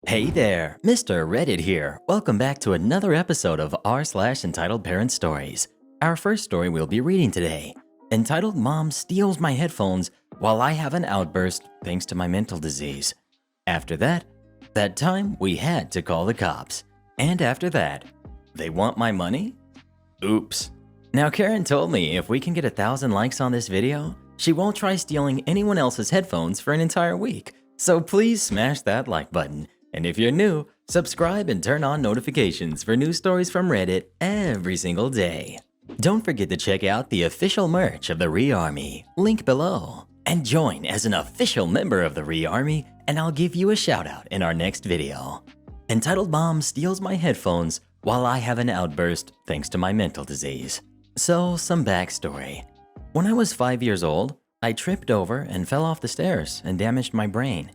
Hey there, Mr. Reddit here. Welcome back to another episode of r/Entitled Parent Stories. Our first story we'll be reading today, entitled Mom Steals My Headphones While I Have an Outburst Thanks to My Mental Disease. After that time we had to call the cops. And after that, they want my money? Oops. Now Karen told me if we can get 1,000 likes on this video, she won't try stealing anyone else's headphones for an entire week. So please smash that like button. And if you're new, subscribe and turn on notifications for new stories from Reddit every single day. Don't forget to check out the official merch of the Re-Army, link below. And join as an official member of the Re-Army, and I'll give you a shout out in our next video. Entitled Mom Steals My Headphones While I Have an Outburst Thanks to My Mental Disease. So, some backstory. When I was 5 years old, I tripped over and fell off the stairs and damaged my brain.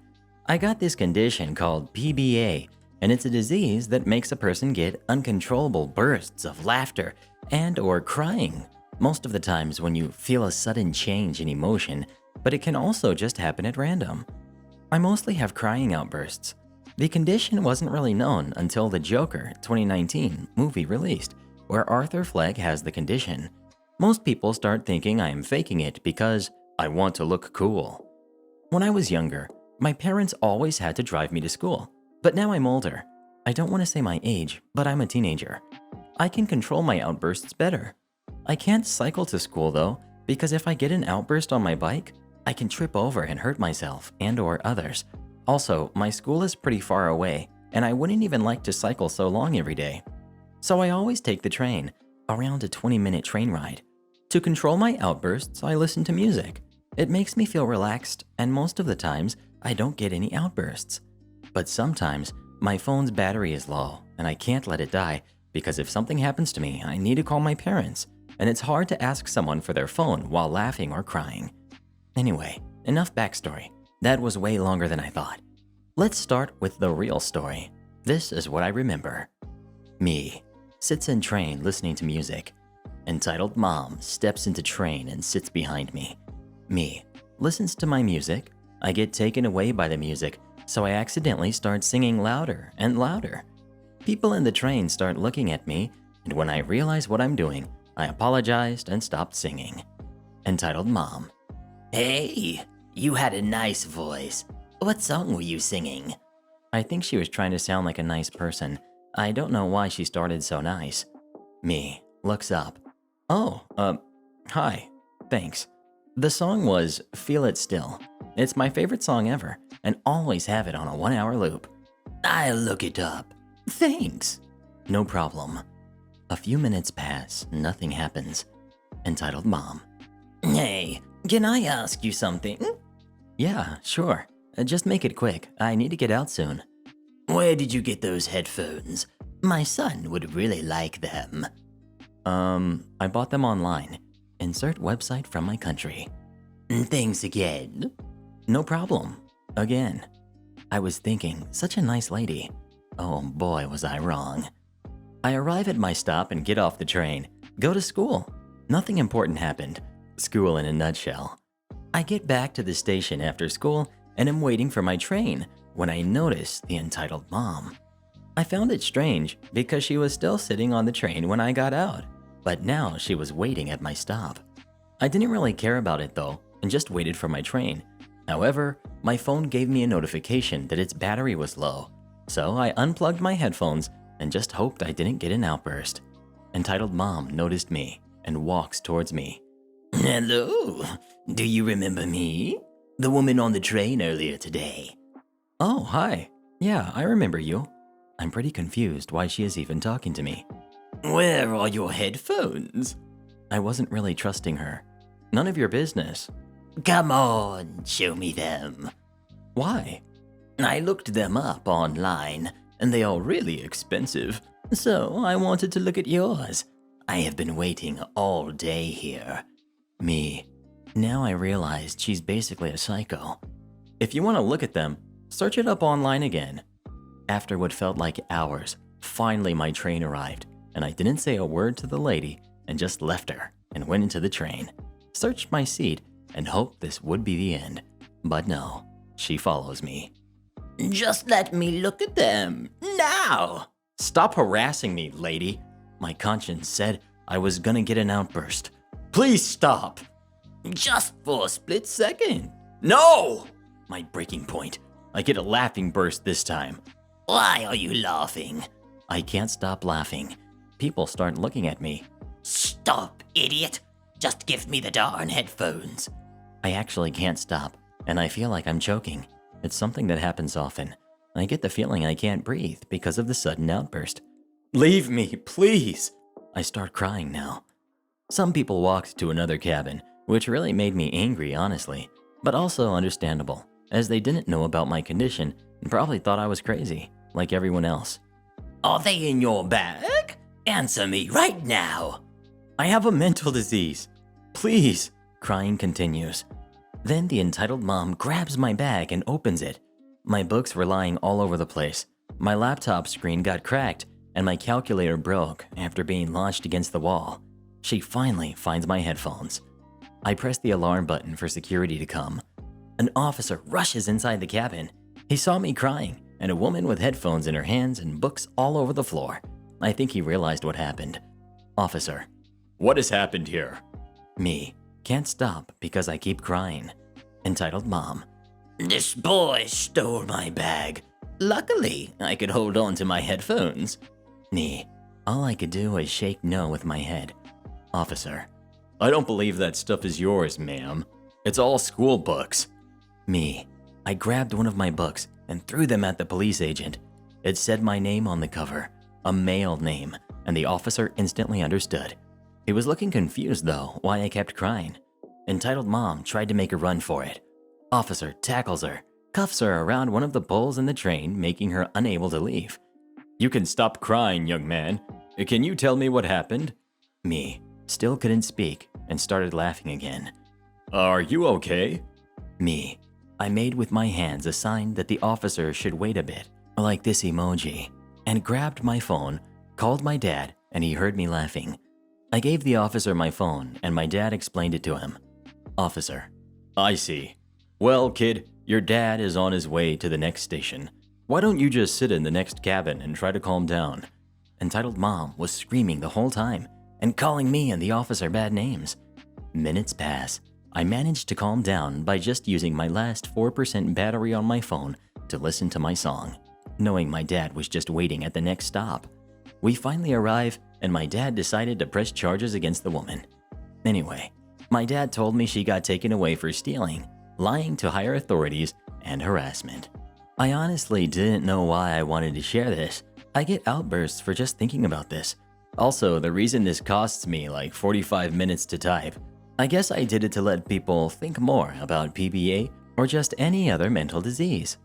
I got this condition called PBA, and it's a disease that makes a person get uncontrollable bursts of laughter and or crying, most of the times when you feel a sudden change in emotion, but it can also just happen at random. I mostly have crying outbursts. The condition wasn't really known until the Joker 2019 movie released, where Arthur Fleck has the condition. Most people start thinking I am faking it because I want to look cool. When I was younger, my parents always had to drive me to school, but now I'm older. I don't want to say my age, but I'm a teenager. I can control my outbursts better. I can't cycle to school though, because if I get an outburst on my bike, I can trip over and hurt myself and or others. Also, my school is pretty far away, and I wouldn't even like to cycle so long every day. So I always take the train, around a 20-minute train ride. To control my outbursts, I listen to music. It makes me feel relaxed, and most of the times, I don't get any outbursts. But sometimes, my phone's battery is low, and I can't let it die, because if something happens to me, I need to call my parents, and it's hard to ask someone for their phone while laughing or crying. Anyway, enough backstory. That was way longer than I thought. Let's start with the real story. This is what I remember. Me sits in train listening to music. Entitled Mom steps into train and sits behind me. Me listens to my music. I get taken away by the music, so I accidentally start singing louder and louder. People in the train start looking at me, and when I realize what I'm doing, I apologized and stopped singing. Entitled Mom. Hey, you had a nice voice. What song were you singing? I think she was trying to sound like a nice person. I don't know why she started so nice. Me looks up. Oh, hi, thanks. The song was Feel It Still. It's my favorite song ever, and always have it on a 1-hour loop. I'll look it up. Thanks. No problem. A few minutes pass, nothing happens. Entitled Mom. Hey, can I ask you something? Yeah, sure. Just make it quick. I need to get out soon. Where did you get those headphones? My son would really like them. I bought them online. Insert website from my country. Thanks again. No problem. Again. I was thinking, such a nice lady. Oh boy, was I wrong. I arrive at my stop and get off the train. Go to school. Nothing important happened. School in a nutshell. I get back to the station after school and am waiting for my train when I notice the Entitled Mom. I found it strange because she was still sitting on the train when I got out, but now she was waiting at my stop. I didn't really care about it though and just waited for my train. However, my phone gave me a notification that its battery was low, so I unplugged my headphones and just hoped I didn't get an outburst. Entitled Mom noticed me and walks towards me. Hello, do you remember me? The woman on the train earlier today. Oh, hi. Yeah, I remember you. I'm pretty confused why she is even talking to me. Where are your headphones? I wasn't really trusting her. None of your business. Come on, show me them. Why? I looked them up online, and they are really expensive, so I wanted to look at yours. I have been waiting all day here. Me. Now I realized she's basically a psycho. If you want to look at them, search it up online again. After what felt like hours, finally my train arrived, and I didn't say a word to the lady and just left her and went into the train, searched my seat, and hoped this would be the end. But no, she follows me. Just let me look at them, now! Stop harassing me, lady. My conscience said I was gonna get an outburst. Please stop! Just for a split second. No! My breaking point. I get a laughing burst this time. Why are you laughing? I can't stop laughing. People start looking at me. Stop, idiot! Just give me the darn headphones. I actually can't stop, and I feel like I'm choking. It's something that happens often. I get the feeling I can't breathe because of the sudden outburst. Leave me, please! I start crying now. Some people walked to another cabin, which really made me angry, honestly, but also understandable, as they didn't know about my condition and probably thought I was crazy, like everyone else. Are they in your bag? Answer me right now. I have a mental disease. Please. Crying continues. Then the entitled mom grabs my bag and opens it. My books were lying all over the place. My laptop screen got cracked, and my calculator broke after being launched against the wall. She finally finds my headphones. I press the alarm button for security to come. An officer rushes inside the cabin. He saw me crying, and a woman with headphones in her hands and books all over the floor. I think he realized what happened. Officer. What has happened here? Me. Can't stop because I keep crying. Entitled mom. This boy stole my bag. Luckily, I could hold on to my headphones. Me. All I could do was shake no with my head. Officer. I don't believe that stuff is yours, ma'am. It's all school books. Me. I grabbed one of my books and threw them at the police agent. It said my name on the cover, a male name, and the officer instantly understood. He was looking confused, though, why I kept crying. Entitled mom tried to make a run for it. Officer tackles her, cuffs her around one of the poles in the train, making her unable to leave. You can stop crying, young man. Can you tell me what happened? Me. Still couldn't speak and started laughing again. Are you okay? Me. I made with my hands a sign that the officer should wait a bit, like this emoji, and grabbed my phone, called my dad, and he heard me laughing. I gave the officer my phone, and my dad explained it to him. Officer. I see. Well, kid, your dad is on his way to the next station. Why don't you just sit in the next cabin and try to calm down? Entitled mom was screaming the whole time and calling me and the officer bad names. Minutes pass. I managed to calm down by just using my last 4% battery on my phone to listen to my song, knowing my dad was just waiting at the next stop. We finally arrive, and my dad decided to press charges against the woman. Anyway, my dad told me she got taken away for stealing, lying to higher authorities, and harassment. I honestly didn't know why I wanted to share this. I get outbursts for just thinking about this. Also, the reason this costs me like 45 minutes to type. I guess I did it to let people think more about PBA or just any other mental disease.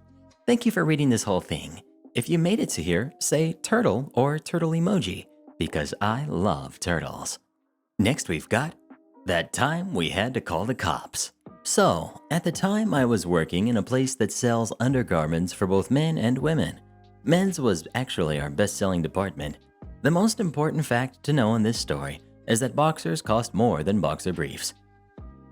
Thank you for reading this whole thing. If you made it to here, say turtle or turtle emoji, because I love turtles. Next we've got that time we had to call the cops. So, at the time I was working in a place that sells undergarments for both men and women. Men's was actually our best-selling department. The most important fact to know in this story is that boxers cost more than boxer briefs.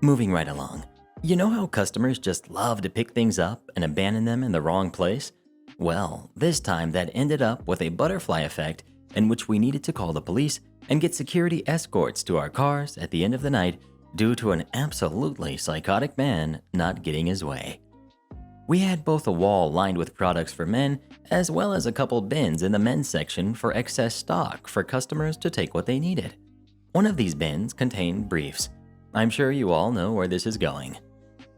Moving right along. You know how customers just love to pick things up and abandon them in the wrong place? Well, this time that ended up with a butterfly effect in which we needed to call the police and get security escorts to our cars at the end of the night due to an absolutely psychotic man not getting his way. We had both a wall lined with products for men as well as a couple bins in the men's section for excess stock for customers to take what they needed. One of these bins contained briefs. I'm sure you all know where this is going.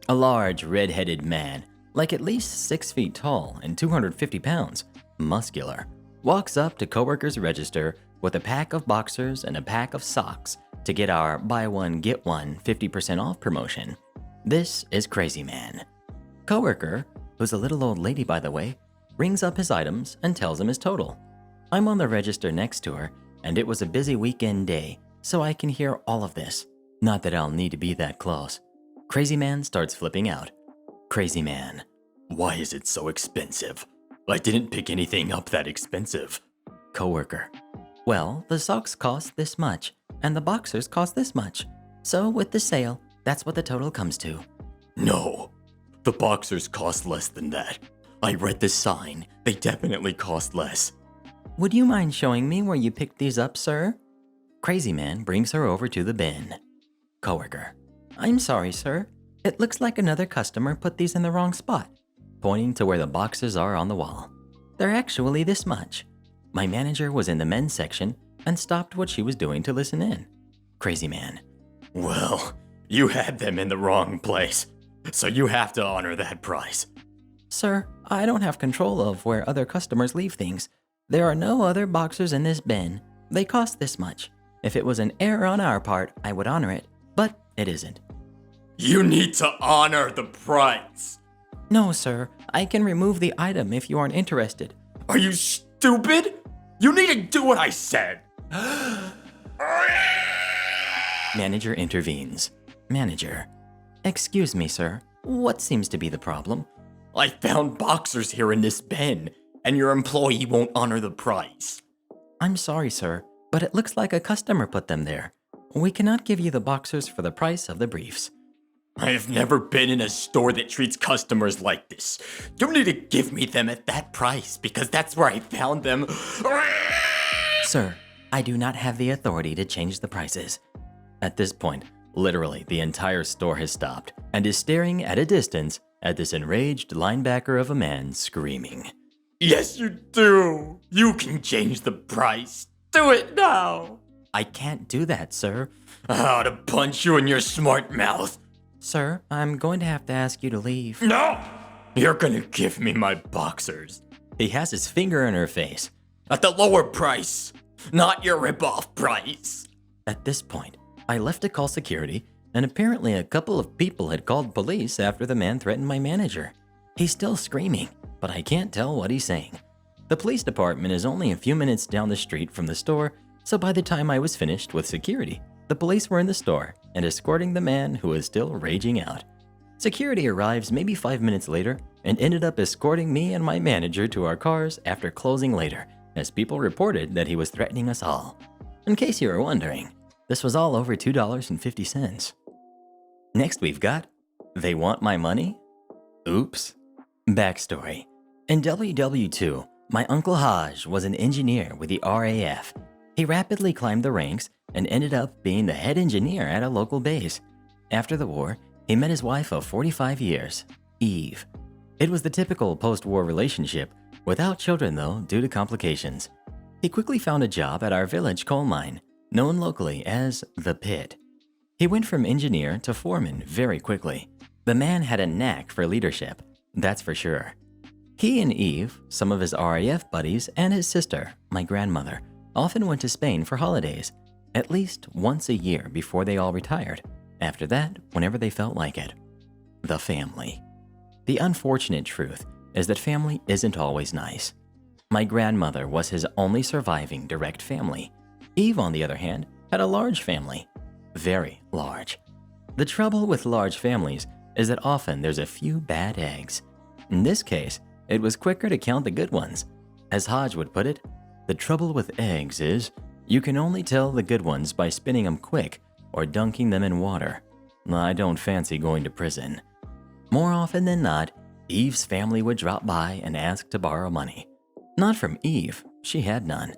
A large, red-headed man, like at least 6 feet tall and 250 pounds, muscular, walks up to coworker's register with a pack of boxers and a pack of socks to get our buy one get one 50% off promotion. This is Crazy Man. Coworker, who's a little old lady by the way, rings up his items and tells him his total. I'm on the register next to her, and it was a busy weekend day, so I can hear all of this. Not that I'll need to be that close. Crazy Man starts flipping out. Crazy Man. Why is it so expensive? I didn't pick anything up that expensive. Coworker. Well, the socks cost this much, and the boxers cost this much. So with the sale, that's what the total comes to. No, the boxers cost less than that. I read the sign. They definitely cost less. Would you mind showing me where you picked these up, sir? Crazy man brings her over to the bin. Coworker. I'm sorry, sir. It looks like another customer put these in the wrong spot, pointing to where the boxes are on the wall. They're actually this much. My manager was in the men's section and stopped what she was doing to listen in. Crazy man. Well, you had them in the wrong place, so you have to honor that price. Sir, I don't have control of where other customers leave things. There are no other boxers in this bin. They cost this much. If it was an error on our part, I would honor it, but it isn't. You need to honor the price. No, sir. I can remove the item if you aren't interested. Are you stupid? You need to do what I said. Manager intervenes. Manager. Excuse me, sir. What seems to be the problem? I found boxers here in this bin, and your employee won't honor the price. I'm sorry, sir, but it looks like a customer put them there. We cannot give you the boxers for the price of the briefs. I have never been in a store that treats customers like this. You need to give me them at that price because that's where I found them. Sir, I do not have the authority to change the prices. At this point, literally the entire store has stopped and is staring at a distance at this enraged linebacker of a man screaming. Yes, you do. You can change the price. Do it now. I can't do that, sir. How to punch you in your smart mouth. Sir, I'm going to have to ask you to leave. No! You're gonna give me my boxers. He has his finger in her face. At the lower price, not your rip-off price. At this point, I left to call security, and apparently a couple of people had called police after the man threatened my manager. He's still screaming, but I can't tell what he's saying. The police department is only a few minutes down the street from the store, so by the time I was finished with security, the police were in the store and escorting the man who was still raging out. Security arrives maybe 5 minutes later and ended up escorting me and my manager to our cars after closing later, as people reported that he was threatening us all. In case you were wondering, this was all over $2.50. Next we've got, They Want My Money? Oops. Backstory. In WW2, my Uncle Haj was an engineer with the RAF. He rapidly climbed the ranks and ended up being the head engineer at a local base. After the war, he met his wife of 45 years, Eve. It was the typical post-war relationship, without children though due to complications. He quickly found a job at our village coal mine, known locally as The Pit. He went from engineer to foreman very quickly. The man had a knack for leadership, that's for sure. He and Eve, some of his RAF buddies, and his sister, my grandmother, often went to Spain for holidays, at least once a year before they all retired. After that, whenever they felt like it. The family. The unfortunate truth is that family isn't always nice. My grandmother was his only surviving direct family. Eve, on the other hand, had a large family. Very large. The trouble with large families is that often there's a few bad eggs. In this case, it was quicker to count the good ones. As Hodge would put it, the trouble with eggs is you can only tell the good ones by spinning them quick or dunking them in water. I don't fancy going to prison. More often than not, Eve's family would drop by and ask to borrow money. Not from Eve, she had none.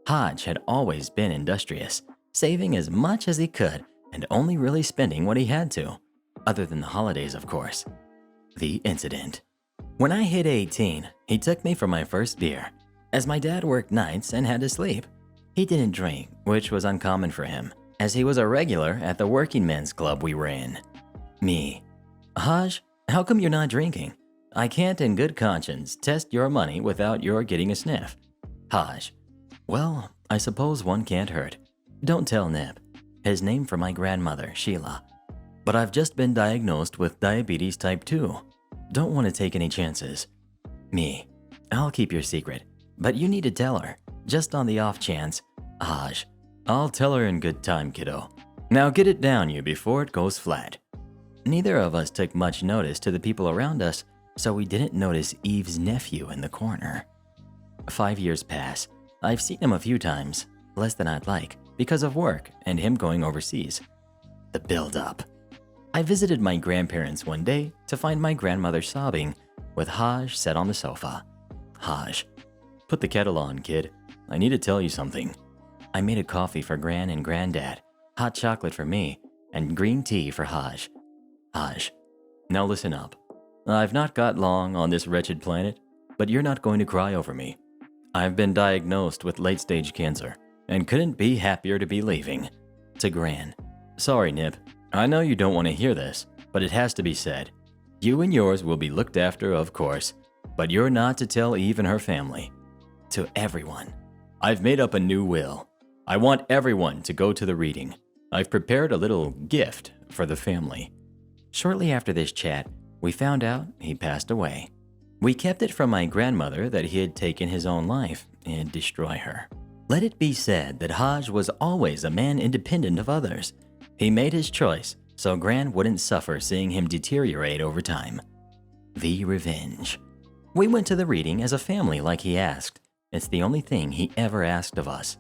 Hodge had always been industrious, saving as much as he could and only really spending what he had to, other than the holidays, of course. The incident. When I hit 18, he took me for my first beer. As my dad worked nights and had to sleep, he didn't drink, which was uncommon for him, as he was a regular at the working men's club we were in. Me. Haj, how come you're not drinking? I can't in good conscience test your money without your getting a sniff. Haj. Well, I suppose one can't hurt. Don't tell Nip. His name for my grandmother, Sheila. But I've just been diagnosed with diabetes type 2. Don't want to take any chances. Me. I'll keep your secret, but you need to tell her, just on the off chance. Haj. I'll tell her in good time, kiddo. Now get it down you before it goes flat. Neither of us took much notice to the people around us, so we didn't notice Eve's nephew in the corner. 5 years pass. I've seen him a few times, less than I'd like, because of work and him going overseas. The build-up. I visited my grandparents one day to find my grandmother sobbing, with Haj sat on the sofa. Haj, put the kettle on, kid. I need to tell you something. I made a coffee for Gran and Granddad, hot chocolate for me, and green tea for Haj. Haj, now listen up. I've not got long on this wretched planet, but you're not going to cry over me. I've been diagnosed with late-stage cancer and couldn't be happier to be leaving. To Gran, sorry, Nip. I know you don't want to hear this, but it has to be said. You and yours will be looked after, of course, but you're not to tell Eve and her family. To everyone, I've made up a new will. I want everyone to go to the reading. I've prepared a little gift for the family. Shortly after this chat, we found out he passed away. We kept it from my grandmother that he had taken his own life and destroy her. Let it be said that Haj was always a man independent of others. He made his choice, so Gran wouldn't suffer seeing him deteriorate over time. The revenge. We went to the reading as a family like he asked. It's the only thing he ever asked of us.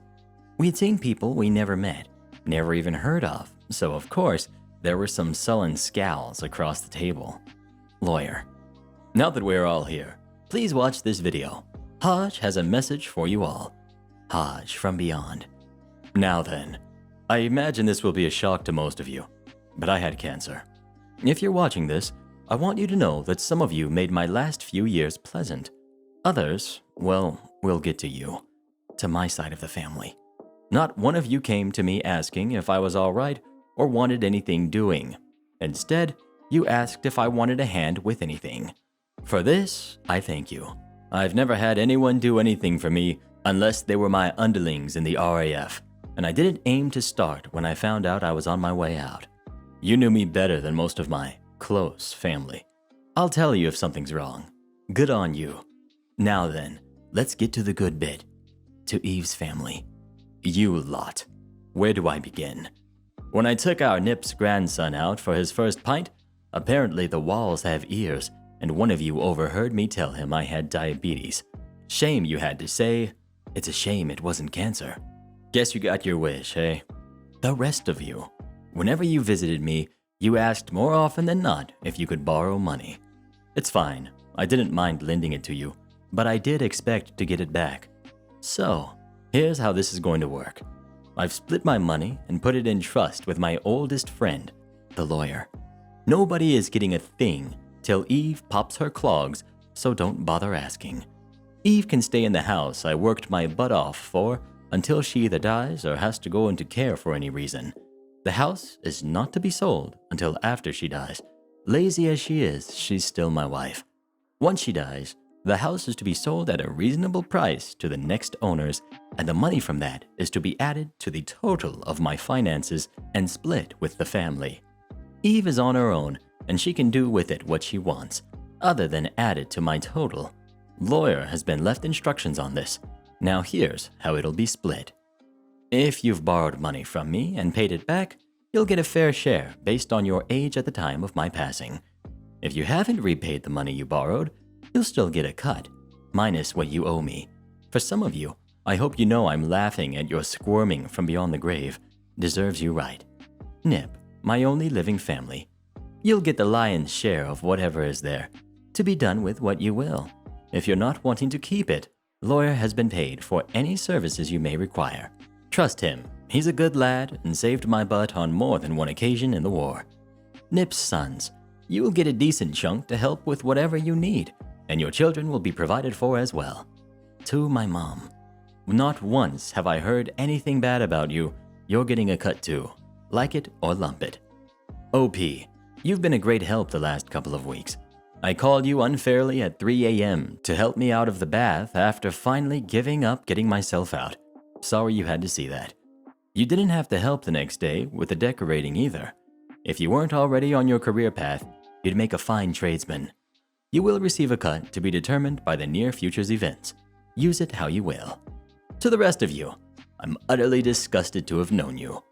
We had seen people we never met, never even heard of, so of course, there were some sullen scowls across the table. Lawyer. Now that we're all here, please watch this video. Haj has a message for you all. Haj from beyond. Now then, I imagine this will be a shock to most of you, but I had cancer. If you're watching this, I want you to know that some of you made my last few years pleasant. Others, well, we'll get to you. To my side of the family. Not one of you came to me asking if I was all right or wanted anything doing. Instead, you asked if I wanted a hand with anything. For this, I thank you. I've never had anyone do anything for me unless they were my underlings in the RAF, and I didn't aim to start when I found out I was on my way out. You knew me better than most of my close family. I'll tell you if something's wrong. Good on you. Now then, let's get to the good bit. To Eve's family. You lot. Where do I begin? When I took our Nip's grandson out for his first pint, apparently the walls have ears, and one of you overheard me tell him I had diabetes. Shame you had to say. It's a shame it wasn't cancer. Guess you got your wish, eh? The rest of you. Whenever you visited me, you asked more often than not if you could borrow money. It's fine. I didn't mind lending it to you, but I did expect to get it back. So, here's how this is going to work. I've split my money and put it in trust with my oldest friend, the lawyer. Nobody is getting a thing till Eve pops her clogs, so don't bother asking. Eve can stay in the house I worked my butt off for until she either dies or has to go into care for any reason. The house is not to be sold until after she dies. Lazy as she is, she's still my wife. Once she dies, the house is to be sold at a reasonable price to the next owners, and the money from that is to be added to the total of my finances and split with the family. Eve is on her own, and she can do with it what she wants, other than add it to my total. Lawyer has been left instructions on this. Now here's how it'll be split. If you've borrowed money from me and paid it back, you'll get a fair share based on your age at the time of my passing. If you haven't repaid the money you borrowed, you'll still get a cut, minus what you owe me. For some of you, I hope you know I'm laughing at your squirming from beyond the grave. Deserves you right. Nip, my only living family. You'll get the lion's share of whatever is there, to be done with what you will. If you're not wanting to keep it, lawyer has been paid for any services you may require. Trust him, he's a good lad and saved my butt on more than one occasion in the war. Nip's sons, you will get a decent chunk to help with whatever you need, and your children will be provided for as well. To my mom, not once have I heard anything bad about you. You're getting a cut too. Like it or lump it. OP, you've been a great help the last couple of weeks. I called you unfairly at 3 a.m. to help me out of the bath after finally giving up getting myself out. Sorry you had to see that. You didn't have to help the next day with the decorating either. If you weren't already on your career path, you'd make a fine tradesman. You will receive a cut to be determined by the near future's events. Use it how you will. To the rest of you, I'm utterly disgusted to have known you.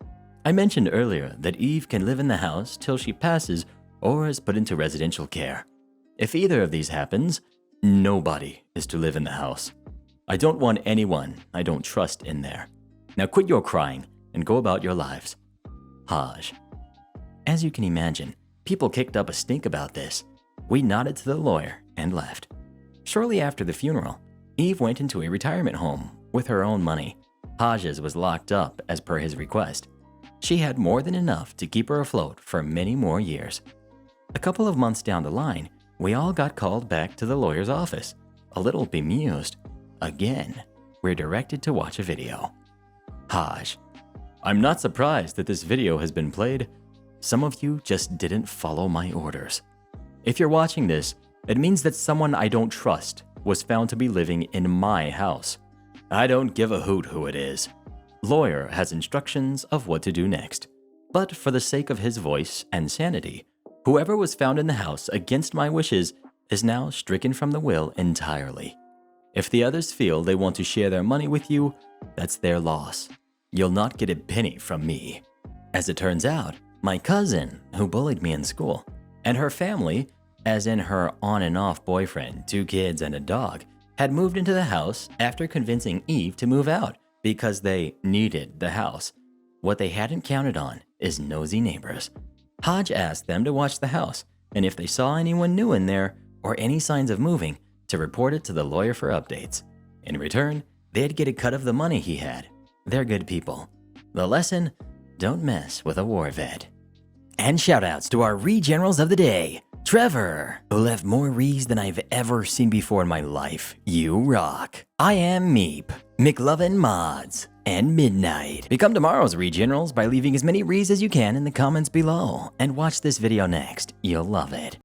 I mentioned earlier that Eve can live in the house till she passes or is put into residential care. If either of these happens, nobody is to live in the house. I don't want anyone I don't trust in there. Now quit your crying and go about your lives. Haj. As you can imagine, people kicked up a stink about this. We nodded to the lawyer and left. Shortly after the funeral, Eve went into a retirement home with her own money. Hodges was locked up as per his request. She had more than enough to keep her afloat for many more years. A couple of months down the line, we all got called back to the lawyer's office. A little bemused. Again, we're directed to watch a video. Hodge: I'm not surprised that this video has been played. Some of you just didn't follow my orders. If you're watching this, it means that someone I don't trust was found to be living in my house. I don't give a hoot who it is. Lawyer has instructions of what to do next. But for the sake of his voice and sanity, whoever was found in the house against my wishes is now stricken from the will entirely. If the others feel they want to share their money with you, that's their loss. You'll not get a penny from me. As it turns out, my cousin, who bullied me in school, and her family, as in her on and off boyfriend, 2 kids, and a dog, had moved into the house after convincing Eve to move out because they needed the house. What they hadn't counted on is nosy neighbors. Hodge asked them to watch the house, and if they saw anyone new in there or any signs of moving, to report it to the lawyer for updates. In return, they'd get a cut of the money he had. They're good people. The lesson: don't mess with a war vet. And shoutouts to our re-generals of the day. Trevor, who left more rees than I've ever seen before in my life. You rock. I am Meep, McLovin Mods, and Midnight. Become tomorrow's re-generals by leaving as many rees as you can in the comments below. And watch this video next. You'll love it.